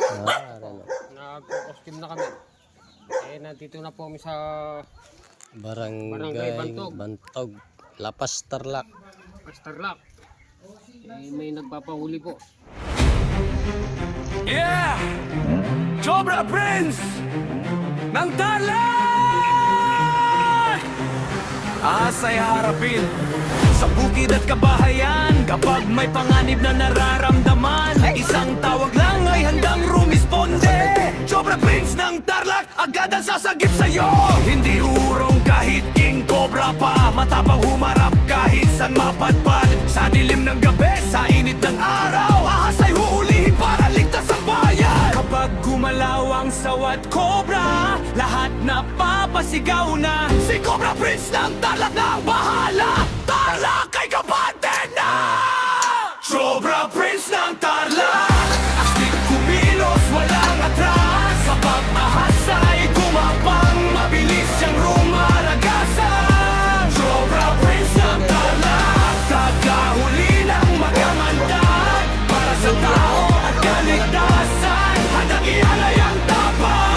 Ano. Nag-costume na kami. Eh, nandito na po kami sa Barangay Bantog, Lapas, Tarlac. Tarlac. Eh, may nagpapahuli po. Yeah! Cobra Prince ng Tarlac! Asay harapin sa bukid at kabahayan. Kapag may panganib na nararamdaman, isang tawag lang ay handang rumisponde. Cobra Prince ng Tarlac, agad ang sasagip sa'yo. Hindi urong kahit king cobra pa, matapang humarap kahit san mapadpad. Sa dilim ng gabi, sa init ng araw, ahasay huulihin para ligtas ang bayan. Kapag gumalaw ang sawat cobra, lahat na papasigaw na si Cobra Prince ng Tarlac na bahala. Tarlac kay kapante na! Cobra Prince ng Tarlac, astig kumilos, walang atras. Sa pag-ahas ay gumapang, mabilis siyang rumaragasan. Cobra Prince ng Tarlac, tagahuli ng magamandag. Para sa tao at kaligtasan, handang ialay ang tapat.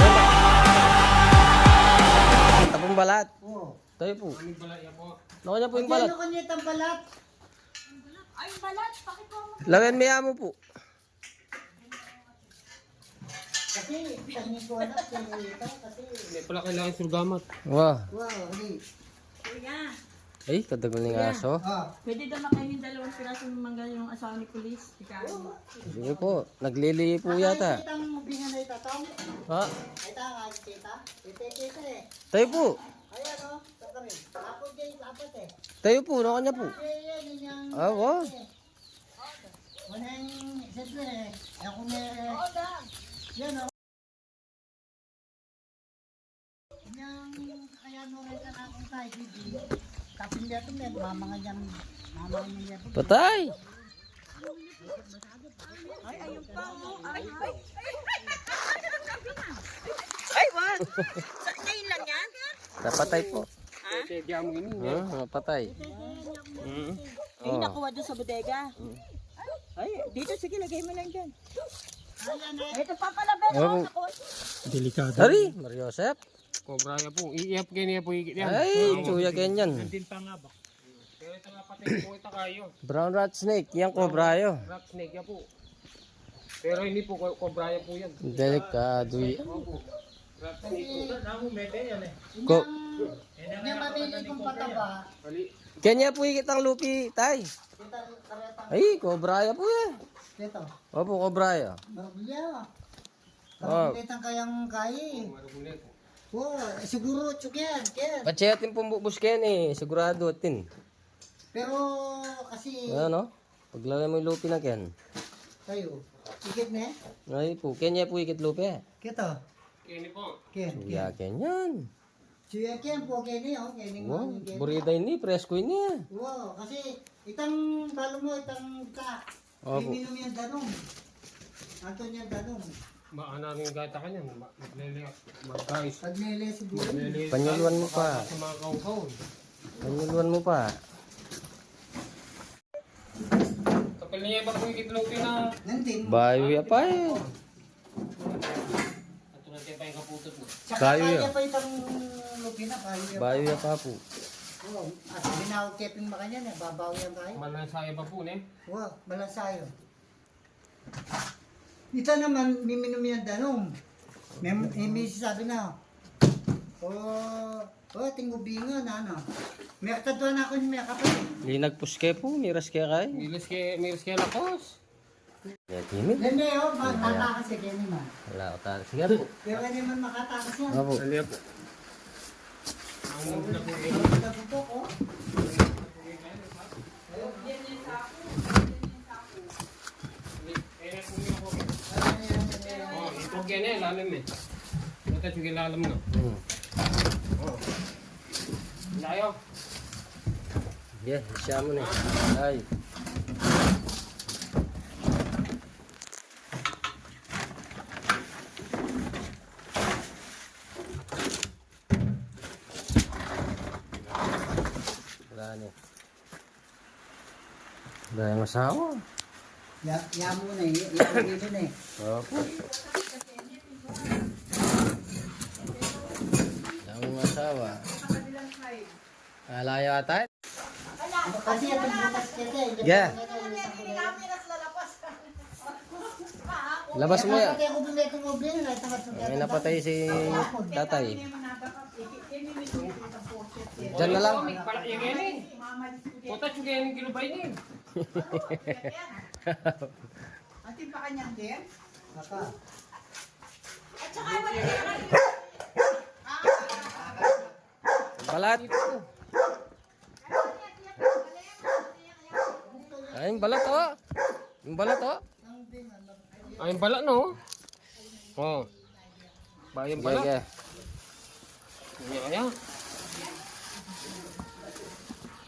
Tapong balat. Oo. Tayo po. Anong balaya po? Lako niya po yung balat. Ano ko niya itang balat? Ay, balat, bakit mo? Lagan may amo po. Kasi, hindi ko anak ito kasi, Hindi pala kailangan surgamat. Wow. wow, hindi. Kuya, Ay, kadagal ng aso. Ah, pwede daw makainin dalawang pirasong mangga yung asawa ni Pulis. Ikaw. Sige po. Naglili po yata. Ay, itang bingan na itatong. Ha? Ay, itang kita. Ito eh. Tayo po. Ayan o, saka rin. Tapos dyan, dapat eh. Tayo po. Lako niya po. Yan, yan. Ah, wow. Unang, siyempre, ako may, yan o. Yang kaya mo rin ka na akong tayo, Bibi. Kapin niya ito, mamanga niya, Patay. Ay, ayun pa mo. Ay, ay. Ay, wag. Ngayon lang yan? Napatay po. Kaya mo ini. Napatay. Ay, nakuha doon sa bodega. Ay, dito, sige, lagay mo lang dyan. Ito pa pala, Oh. ako. Dari, Mariosep. Cobraya po. Iiyap kayo niya po ikit yan. Ay, chuya ganyan. Pero ito nga pati po ito kayo. Brown rat snake. Yan kobrayo. Rat snake yan po. Pero hindi po cobraya po yan. Delikado yan. Opo. Rat snake po. Ko. Niya mamili kong pataba. Mali. Kanya po ikit ang lupi, tay. Kita karetang Ay, kobraya po yan. dito. Opo, kobraya. Marugya. Oh. Karetang kayang kaya. Marugulit. Oh, siguro tsukyan, Ken. Pachetin pong bubusken eh. Sigurado atin. Pero kasi Ano? Paglagay mo yung lupi na ken. tayo, ikit na Ay po, kanya po ikit lupi. Kita. Kini po. Ken. Chuya kenyan. Suya Ken po, Ken oh. Ken Wow, mo. Ken. burida ini, presko ini. Wow, kasi itang balo mo, itang ka. Opo. Minum yung danong. Ato niya danong. Maana rin gata ka niyan. Maglele. Mag-guys. Pagnele siguro. Maglele. Panyuluan mo pa. Sa mga kaukaw. Panyuluan mo pa. Kapal niya ba po ikit lupi na. Nandin. Bayo ya pa eh. Ito na tayo pa yung kaputot mo. Tsaka Bayo kaya yan. pa itang lupi na. Bayo ya pa po. Wow, at binawag keping makanyan eh. Babaw yan tayo. Malansaya pa po ne. Wow, malasayo. Ito naman, miminom yan danong. May sabi na, tingubingan, ano. May katatuan ako ni Mia kapatid. Linag puske po, miras kaya kay. Milis kaya lakos. Ya timid. Hindi, makatakas si Kenny man. Wala ko ta. Sige po. Pero hindi man makatakas yan. Opo. Dali po. Ang na po eh. Nagbutok, oh. Oh, ito kaya niya, lalim eh. Ito sige lalim na. Oh. Layo. Yeah, siya mo na. Ay. Wala niya. Wala yung asawa. Yamo na eh. Yamo na eh. Opo. Ang asawa. Alaya ata. Kasi ito bukas kasi. Yeah. Labas mo yan. Pati ako bumili itong mobil na May napatay si tatay. Diyan na lang. Pala yung ganyan. Puta yung ganyan kilubay niya. Atin pa kanyang din? Balat. Ay, yung balat oh. Yung balat oh. Ay, yung bala no? Oh. Ba yung bala? Sige. Kaya.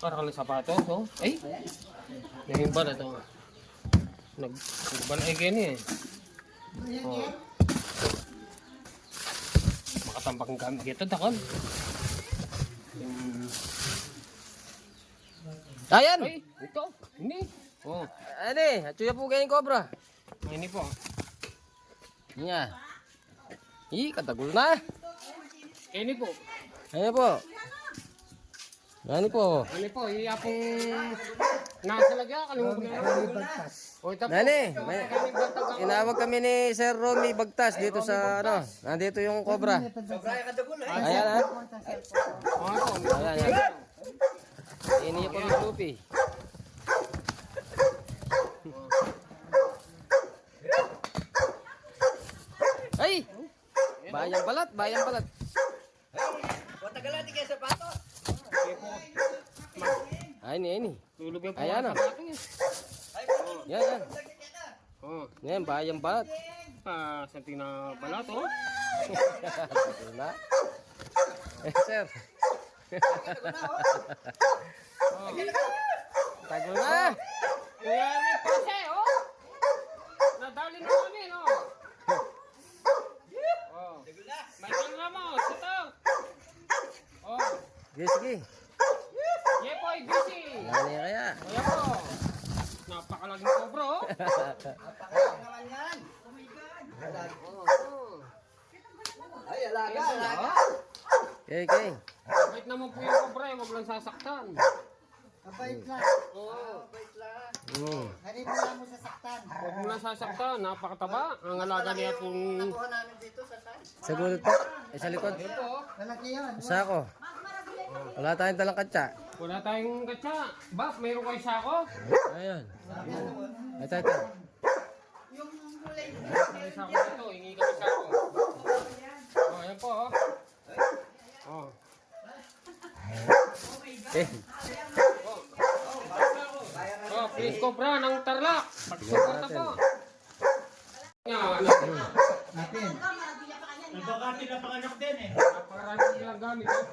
Para kang sapatos, oh. Ay. Yung bala to. Nagbala ay ganyan eh. Oh. Makatampak ang gamit ito, takon. Ayan. Ay, ito. Hindi. Oh. Ane, atuya po kayo yung cobra. Ini po. Niya. Katagul na. Ini po. Ano po? Ano po? Ini po, iyapong nasa lagya. Kalimutan ko na. O, ito po. Nani, inawag kami ni Sir Romy Bagtas dito sa ano. Nandito yung cobra. Ayan ha. Ayan, ayan. Ini po yung tupi. Ay! Bayang balat, bayang balat. Ay, ini. Tulog yung Ayan, sa ah. bato yan. Yan, yan. Oh, Yan, bayang balat. sa tinabala to. Ito na. Sir. Tago na. Kuya, may pose, oh. Nadali na kami, no? Oh. May tanga mo, sito. Oh. Sige, sige. Yepoy, busy. Yan niya kaya. Kuya po. Napakalaging cobra, oh. Okay, okay. Wait naman po yung cobra, eh. Huwag lang sasaktan. Mabait lang. Mm. Hindi mo lang mo sasaktan. Huwag mo lang sasaktan, napakataba. Ang alaga niya pong... Nakuha namin dito sa tan. Sa gulot po. Sa likod. Ito, oh. Malaki yun. Sa ako. Wala tayong talang katsa. Wala tayong katsa. Bap, mayroon kayo sako? Ayun. Ito, ito. May sako dito, hingi kami sako. Oh, ayan po, oh. Oh. Eh, Oh, please cobra ng tarlac. Pagsuporta po. Yan. Natin. Napakarami nilang gamit. Oh.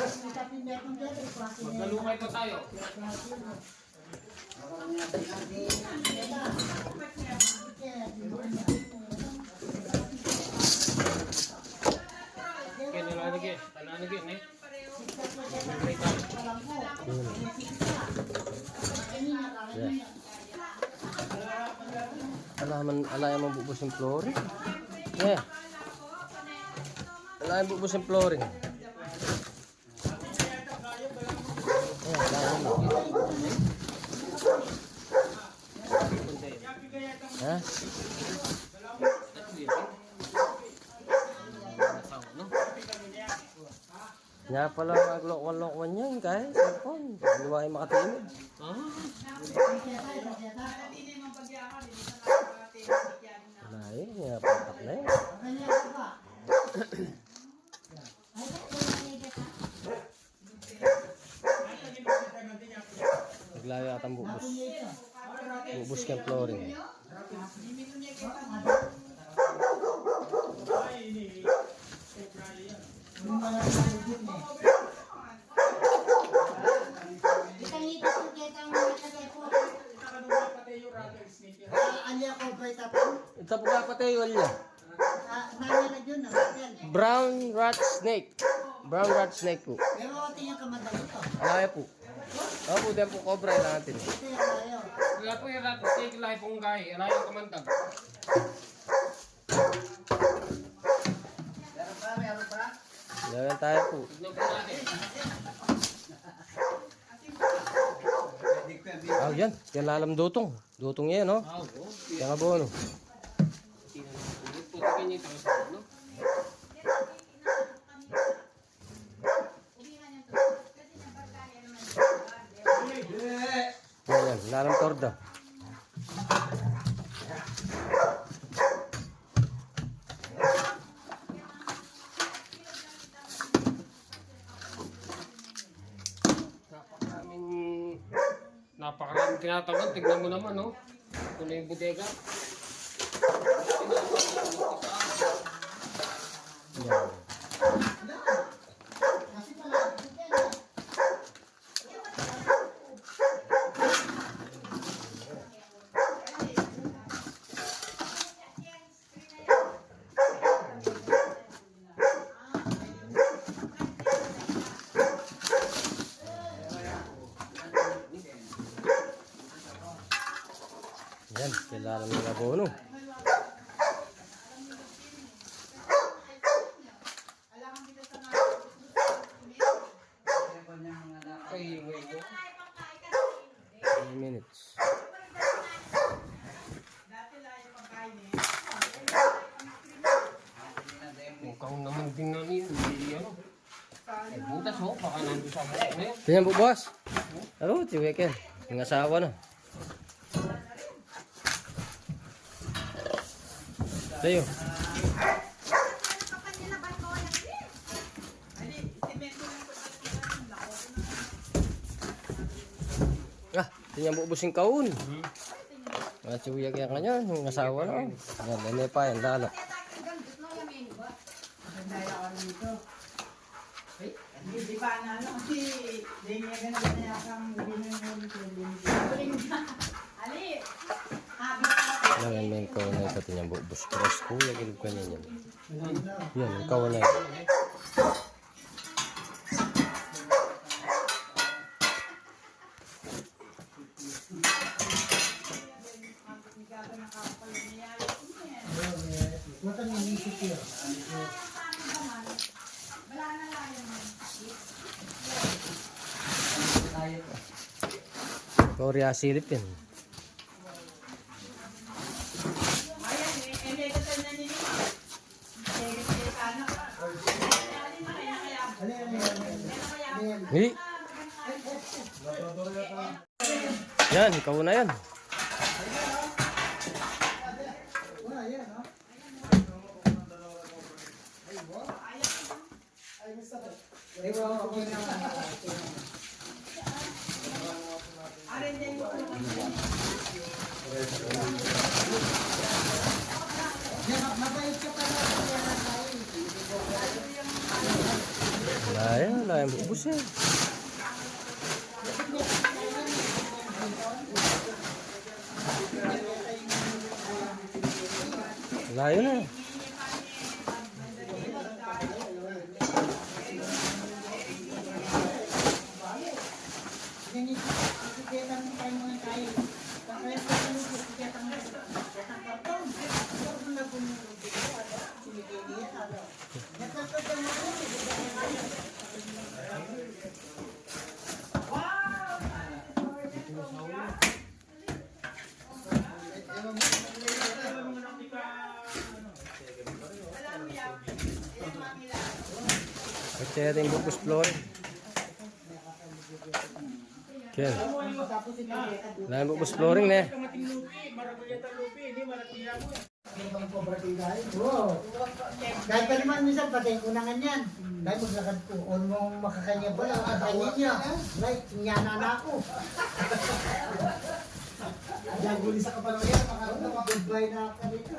Isapin niya itong dito. Maglalukay pa tayo. Okay, nalalagyan. Nalalagyan, eh. alayan mo bubus yung flooring. Yeah. Alayan bubus yung flooring. Yeah, alayan mo. Ha? Nga pala maglokwan-lokwan yan kahit cellphone. Hindi ba kayo makatimid? Wala yun, nga patak na yun. Naglayo at ang bubus. Bubus kang flooring. Alya ko ba itapon? Ito po nga pati yung alya. Nanya na yun. Brown rat snake. Brown rat snake po. Pero tingnan ka madali to. Alaya po. Opo, din po cobra natin. Ito yung alayo. Wala po yung rat, steak lahi pong gay, alayo kamandag. Yan tayo po. Tignan po natin. Ah, yan. Yan lalam dutong. Dutong yan, no? Ah, oo. Yan nga po, no? Ulit po tignan niyo ito sa ano. Yan, lalam torda. Napakaraming tinatagal. Tignan mo naman, no? Ito na yung bodega. Yan. Yan, kilala mo na bono. Ay, wait. 3 minutes. Mukhang naman din na niya. Hindi ano. Ay, butas ho. Baka nandun sa mga. Ngayon. Tingnan po, boss. Oh, si Weekend. Yung asawa na. Tayo. Ah, tingnan mo ubos yung kaun. Ah, si Weekend kanya, yung asawa na. Yan, ano pa yan, lalo. Di ba na ano kasi di niya ganun na yakang Ali. Yan, may kaun na ito, tingnan mo ubos. Cross ko, yung kanya yan. Yan, yung kaun na ito. Korea silip yan. Hi. Yan, ikaw na yan. Wala yan, bubus yan. Wala yun na. Ito natin yung bubus flooring. Ken. Wala yung bubus flooring na eh. Kahit pa naman minsan patay kunangan yan. Dahil maglakad ko. Kung mong makakanya ba lang, kakainin niya. Like, nyana na ako. Diyan guli sa kapalaw yan, goodbye na ka dito.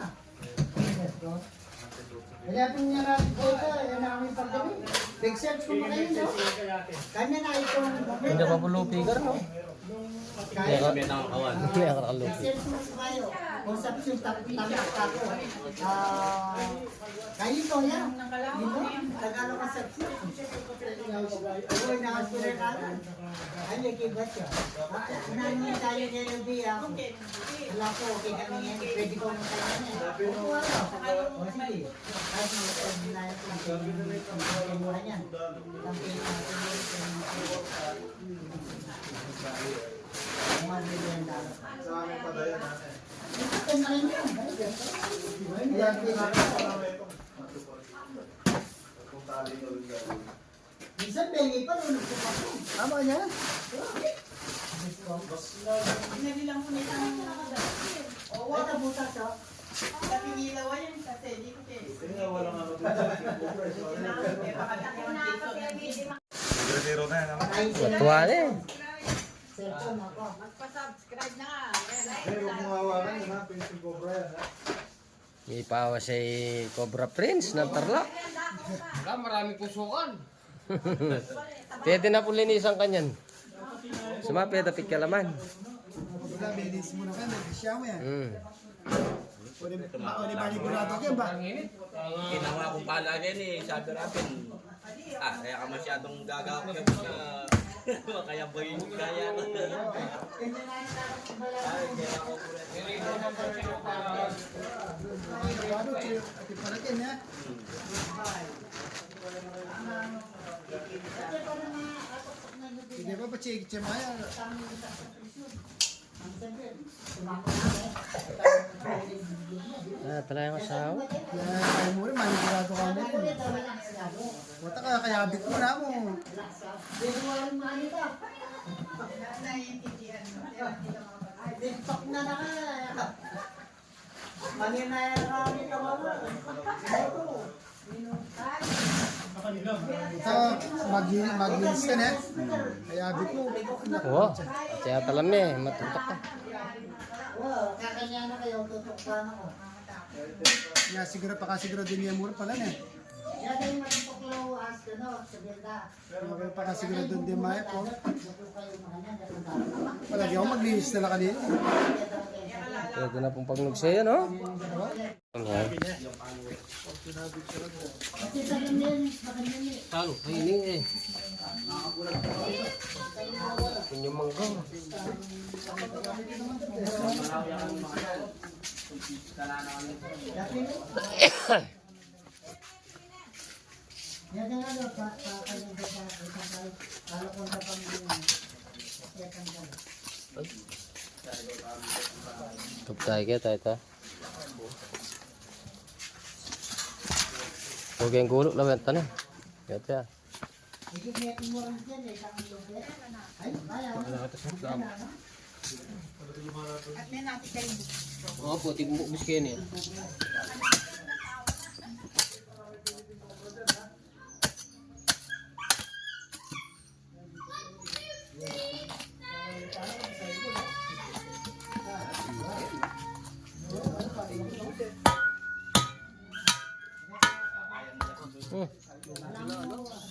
Hanapin niya natin po ito, yan ang aming paggabi. Big search ko mga yun, no? Kanya na itong... Hindi pa po lupigar, no? Kaya Kaya nakakalupi. search mo sa kayo. Kung sa yung tamak ako. Kayo ito, yan. Dito, Tagalog ka sa siya. Uy, nakasulit ka na. Ano, kibat siya. Unahin tayo niya yung biya. Wala ko, okay kami yan. Pwede ko nung tayo niya. Oo, ano. O, sige. Kahit mga pwede na yung mura niyan. Tampin natin yung $1 million. Sa amin pa tayo natin. Ito na rin yun. Minsan bengi pa rin. Tama niya? Pinabilang ko na isang Oo, wala butas ha. katingilawa yan kasi di ko kayo. Matuwa na eh. Cellphone ako. Magpa-subscribe na nga. May pawa si Cobra Prince ng Tarlac. Wala, maraming pusukan. Pwede na po linisan kanyan. Sumapit na pikalaman. Wala, bilis mo na kayo. Nag-isya mo yan. O di manigurado ka ba? Ginawa ko pala yan eh, sabi natin. Kaya ka masyadong gagawin kaya ba yun kaya ko. Hindi ba pa-check maya? Pala yung asawa. Kaya mo rin, manigurado ka mo. Wata ka, kayabit mo na mo. TikTok na na ka. Manginaya na kami ka mo. Ito, mag-gilis ka na. Kayabit mo. Oo. Kaya talam niya eh. Matutok ka. Oo, kakanya na kayo, tutok pa na ko. Ya, siguro pakasiguro din niya mura pala niya. Yan ay magtuklaw as ka no, sa bilda. Okay, pakasiguro doon din maya po. Tutok kayo mga niyan, dapat dapat. Palagi ako maglinis na lang kanina. Pwede na pong pagnugsaya, no? Ayan. Kasi sa ganyan, makanyan eh. Talo, hining eh. Punyong manggang. Yan na nga, kanyang sa kalo ko na pang second ka. Kaptay ka tayo. Huwag yung gulok lang yung tanong. Kaya siya. Ikikiyat mo rin dyan eh, kami yung ay, kaya mo. At may natin kayo. Oo po, tigmubis kayo niya.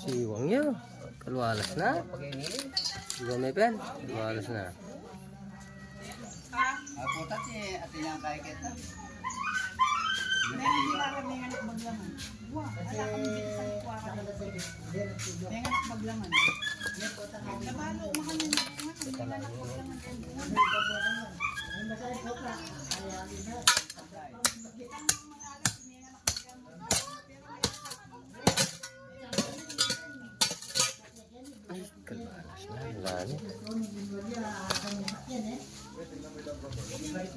Siwang niya. Kalualas na. Siwang may pen. Kalualas na. Meron din ako may anak maglaman. Wala kami dito sa kuwara. May anak maglaman. Nabalo, makanya na mga kung may anak maglaman. Kalualas na. Wala niya.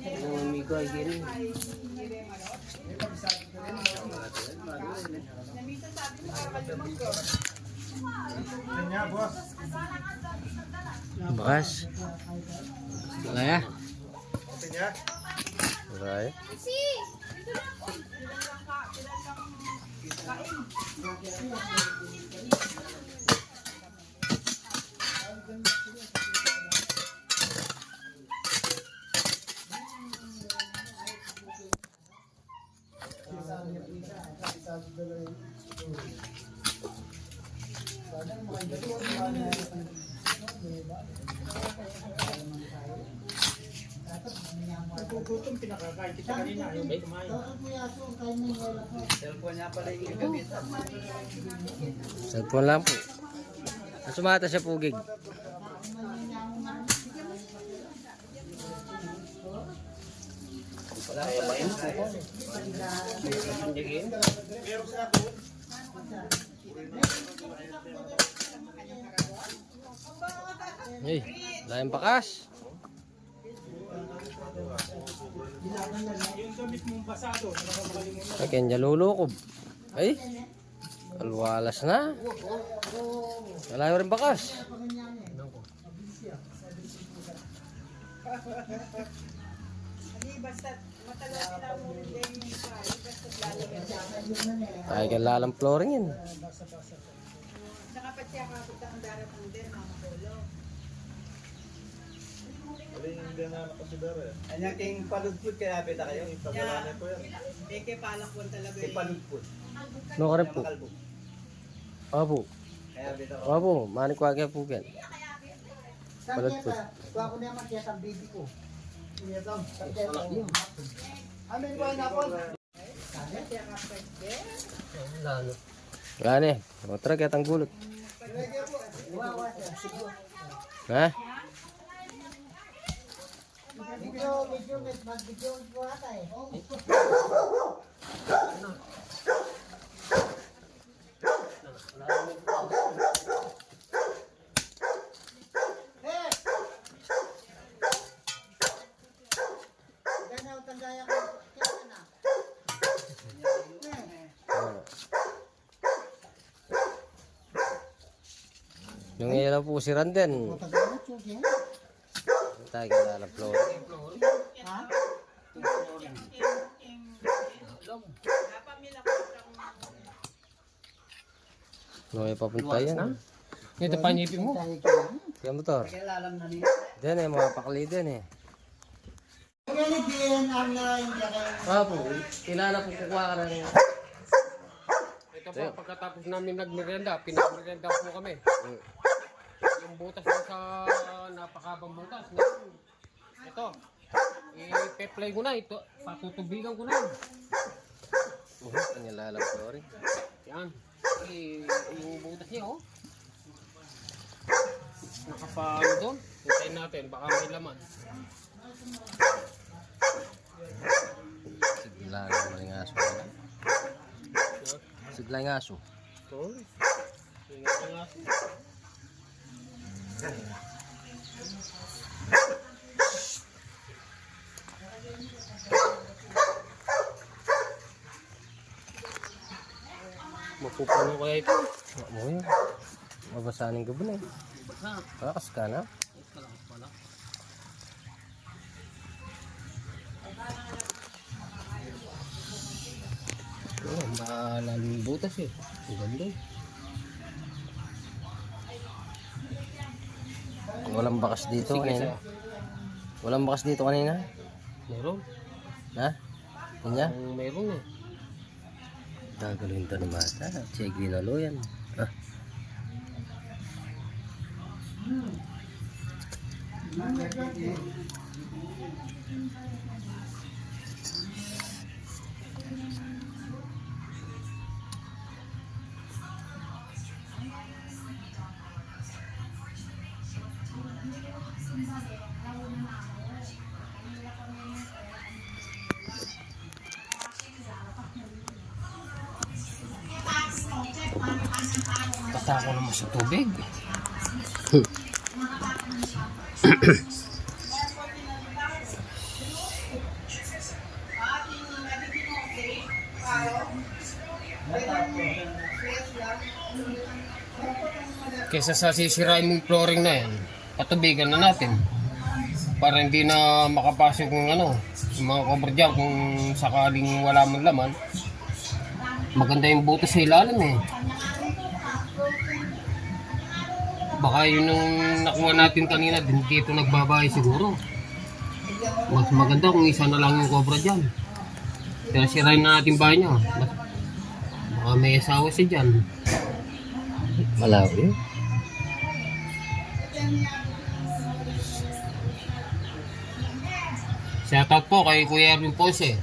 Ang umigay gini. Bakas. Wala ya. Wala ya. Cellphone lang po. Sumata siya pugig. Hey, lain bakas. Akin jalulukob. Ay, alwalas na. Malayo rin bakas. Hindi, basta matagal sila mo rin din yung iba. Basta lalagyan. Ay, kailalang flooring yun. Saka pa siya kapit ang darating din, mga polo. Ano king paludpud kaya beta kayo? Eke palakwan talaga King yun. paludpud. No ka rin po. Opo. Kaya beta ko. Opo, manik ko agad po yan. Paludpud. Kuha ko naman kaya sa baby ko. Ano yung bahay na po? Gani, otra kaya tang gulot. Ha? Medyo mag-video ko ata eh. Yung ilaw po si Randen. Tayo kailalang flooring. No, papunta yan. Ito pa nipin mo. Kaya motor. Kailalam na niya. Diyan eh, mga pakli din eh. Kaya din ang hindi Po, kilala po kukuha ka ng... Ito po, pagkatapos namin nagmerienda, pinagmerienda po kami. Yung butas na sa napakabang butas. Ito, i-peplay ko na ito. Patutubigan ko na. Ang ilalang flooring. Yan. Yung butas niya, oh. Nakapaano doon. Hintayin natin, baka may laman. Sigla naman yung aso. Sigla yung aso. Ito. Ingat ang aso. Mapupuno kaya ito. Mo yun. Mabasanin ka ba na eh. Malakas ka na. Oh, malalim butas eh. Ang ganda eh. Walang bakas dito kanina. Walang bakas dito kanina. Meron. Ha? Kanya? Meron eh. Gagawin ito ng mata. Check ginalo yan. Ah. Basta ako naman sa tubig. Kesa sa sisirain mong flooring na yan, patubigan na natin. Para hindi na makapasok ng yung mga cover dyan kung sakaling wala man laman. Maganda yung butas sa ilalim eh. Baka yun yung nakuha natin kanina, dito nagbabahay siguro. Mas maganda kung isa na lang yung cobra dyan. Pero sirain na natin bahay niya. Baka may asawa siya dyan. Malawi. Shoutout po kay Kuya Erwin Ponce.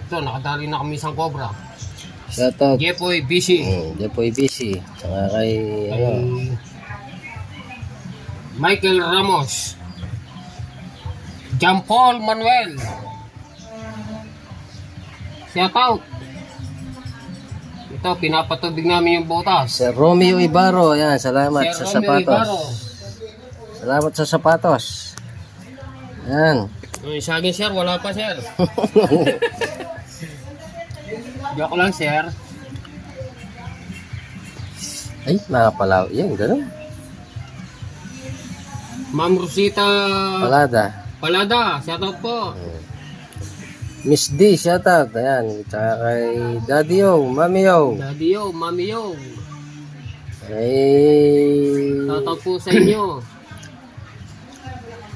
Ito, nakadali na kami isang cobra. Shoutout. Jepoy, busy. Jepoy busy. Saka kay, ano, Kay Michael Ramos. Jean Paul Manuel. Shoutout. Ito, pinapatubig namin yung butas. Sir Romeo Ibarro. Ayan, salamat sa Sir Romeo sapatos. Ibarro. Salamat sa sapatos. Ayan. Yung sa akin, sir, wala pa, sir. Joke lang, sir. Ay, nakapalaw. Yan, ganun. Ma'am Rosita Palada. Palada, shoutout po. Miss D, shoutout. Ayan. Tsaka kay Daddy O, Mami O. Daddy yo, mami yo. Kay Shoutout po sa inyo.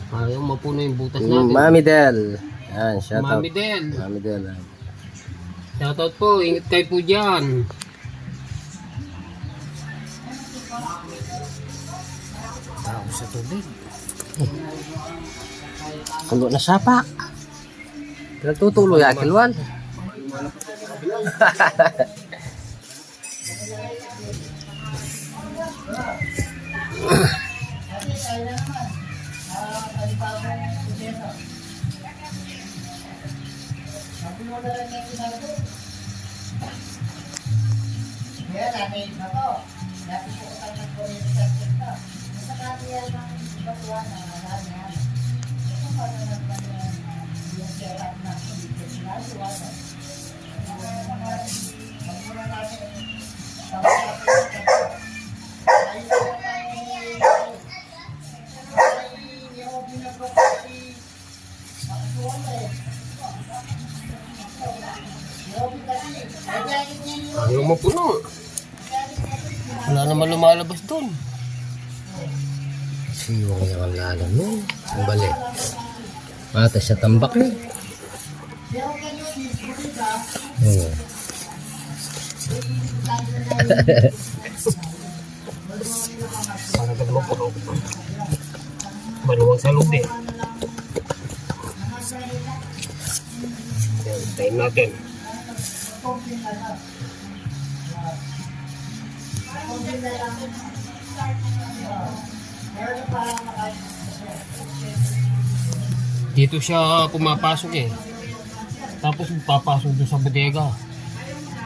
Ayaw mapuno yung butas natin. Mami Del. Ayan, shoutout. Mami Del. Mami Del. Ayan. Shoutout po, ingat kayo po dyan. Tao sa tubig. Kulo na sapa. Nagtutuloy akilwan. Ayaw mapuno. Wala naman lumalabas doon. Siwang yung lalam nun. Ang balik. Mata siya tambak eh. Parang ka naman puno. Maluwang sa loob eh. Yan, tayo natin. Dito siya pumapasok eh. Tapos papasok doon sa bodega.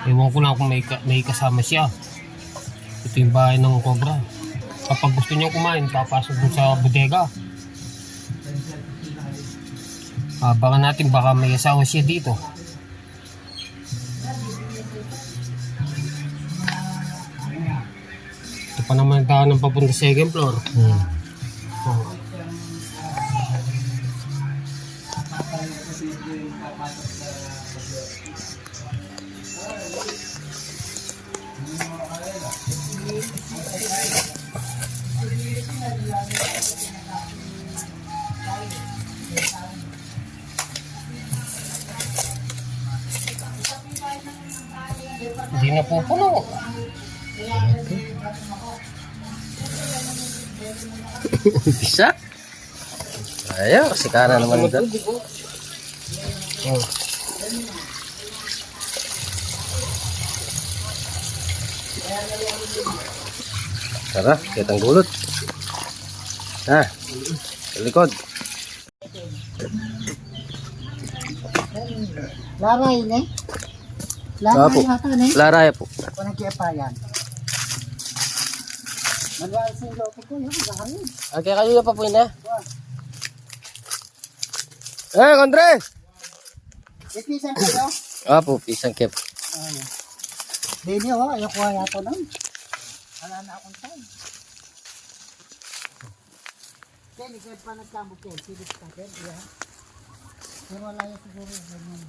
Ewan ko lang kung may kasama siya. Ito yung bahay ng cobra. Kapag gusto niya kumain, papasok doon sa bodega. Abangan natin, baka may asawa siya dito. Ito pa naman daan ng papunta sa second floor. Oh. Hindi na po puno. Bisa. Ayaw, kasi kara naman ito. Oh. Tara, kitang gulot. Ha, sa likod. Laray ne? Apo. Laray hata ne? Laraya po. Walang kiapayan. Magwal sa loko ko yun, laray. Okay, kayo na pa po yun eh. Eh, Andre! Ipisan ko yun. Apo, pisang kip. Dini ho, ayoko kaya ito nun. Wala na akong time. Ken, ikaw pa nagkamot Ken. Silip ka Ken, iya. Pero wala yan siguro. Ganyan.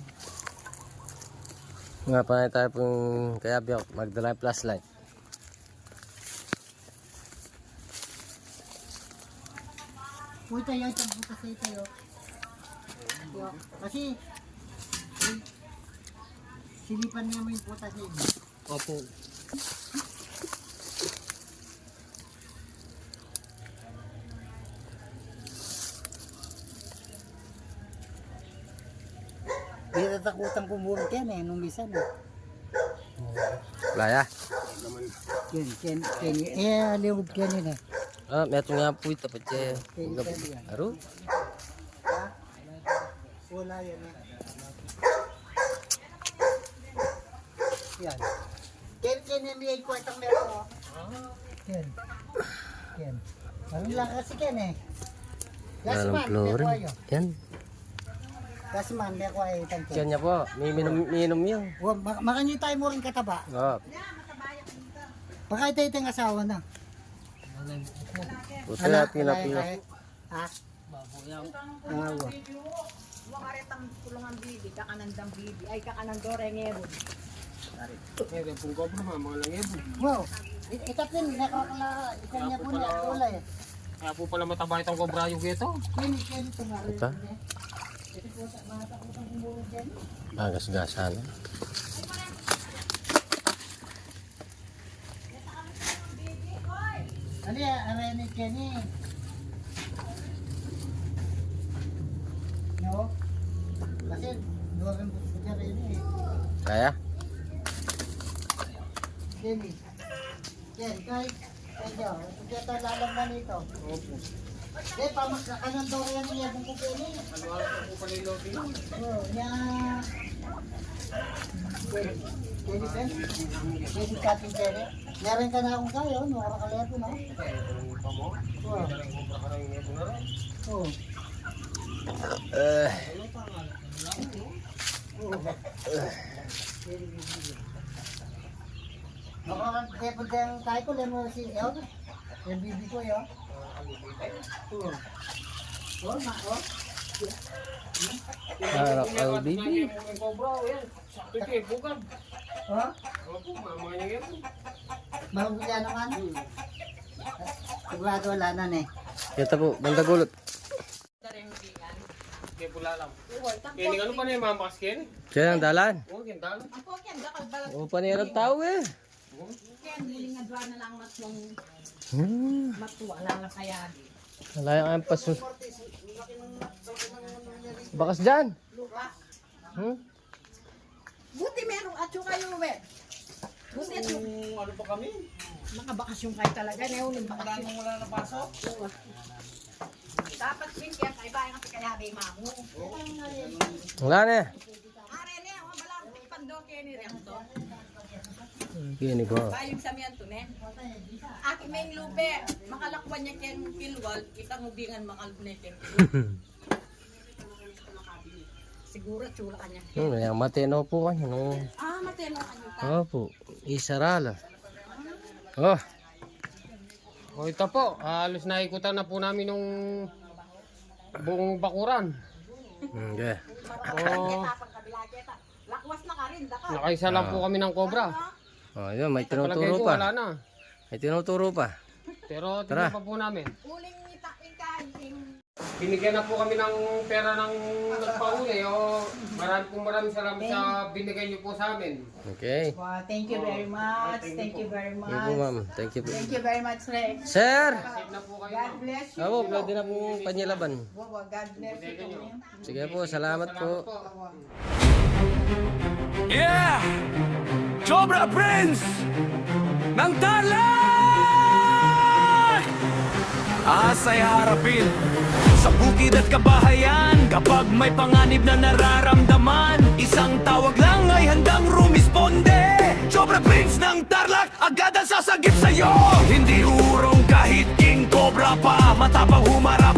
Nga pa na tayo pong kaya Biok, magdala yung flashlight. Uy, tayo, ito bukas tayo tayo. Kasi, silipan niya mo yung putas niya. Opo. Hindi natakutan ko muna yan eh, nung misan eh. Laya. Ken, liwag yan yun eh. Ah, meto nga po ito. Pati. Aro. Ha? Wala yan eh. Yan. Ken, hindi ay kwentang meron oh. Ken. Ano lang kasi Ken eh. Last Walang month, may flooring. kwayo. Yan. Last month, may kwayo itang Ken. Yan niya po. May minum yun. Makanyitay mo rin kataba. Oh. Baka ito itong asawa na. Puti natin na pila. Ha? Awa. Huwag aretang tulungan bibi, kakanandang bibi, ay kakanandore ngebon. Meron pong kobra mga langebo. Wow. Ikapin, nakakala, ikaw niya po na kulay. Kaya po pala mataba itong kobra yung ito. Kini ito nga rin. Ito. Ito po sa mga takutang kumulong dyan. Agas-gasan. Ano yan, arenit Kenny. No? Kasi, luwag ang gusto niya rin eh. Kaya? Kenny. Ken, kahit daw, hindi tayo lalamnan nito. Opo. Eh, pamakakanan daw yan niya kung Kenny. Ano po pala yung lote yun? Oh, yan. Kenny Ben? Kenny Kating Kenny? Meron ka na akong kayo, nakakalepo na. Ang pamo. Oh. Meron kobra ka ng ngebo na rin. Oh. Nakakalepo din tayo ko, lemon si El. Yung bibi ko yun. Oh. Oh, ma, oh. Harap ang bibi. Yung kobra, yan. Sakto ito eh, bukad. Oh, Opo, mga ngebo. mahugya naman. Sigurado wala na eh. Ito po. Banda gulot. Kaya pula lang. Kaya ni ano pa na yung mga basket? Kaya ang dalan. Oo, ganda. Ang po ken, dakal balat O panirang tao eh. ken, muling nga duwa na lang matwang Hmm. matuwa lang lang kaya di. Wala yung paso. Bakas dyan. Hmm? Buti merong atyo kayo, we. Buti atyo. Ano pa kami? Makabakasyon kayo talaga, neuling bakasyon. Wala na pasok. Dapat sinkya, kay bayan kasi kaya may mamu. Wala na eh. Are ne, wala pando keni rin to. Kini ko. Bayong sa miyan to ne. Aki may lupe, makalakwan niya ken pilwal, itang ubingan makalbune ken. Siguro tsura kanya. Yung matino po kanyo. No. Mateno kanyo ka. Opo. Isarala. Oh. O ito po, halos naikutan na po namin nung buong bakuran. Okay. O, Lakwas na ka rin, daka. nakaisa lang po kami ng kobra. Oh, yun. May Palagay tinuturo ko pa. wala na. May tinuturo pa. Pero Tara. tingnan pa po namin. Uling itakin ka, Binigyan na po kami ng pera ng nagpauli. O, maraming salamat sa binigay niyo po sa amin. Okay. Wow, thank you very much. Thank you very Thank you, much. ma'am. Thank you. Thank you very much, Rex. Sir! Save na po kayo. God bless you. Ako, pwede na pong panyilaban. Wow, God bless you. Sige po, salamat po. Yeah! Cobra Prince ng Tarlac! Asay harapin sa bukid at kabahayan. Kapag may panganib na nararamdaman, isang tawag lang ay handang rumisponde. Cobra Prince ng Tarlac, agad ang sasagip sa'yo. Hindi urong kahit king cobra pa, matapang humarap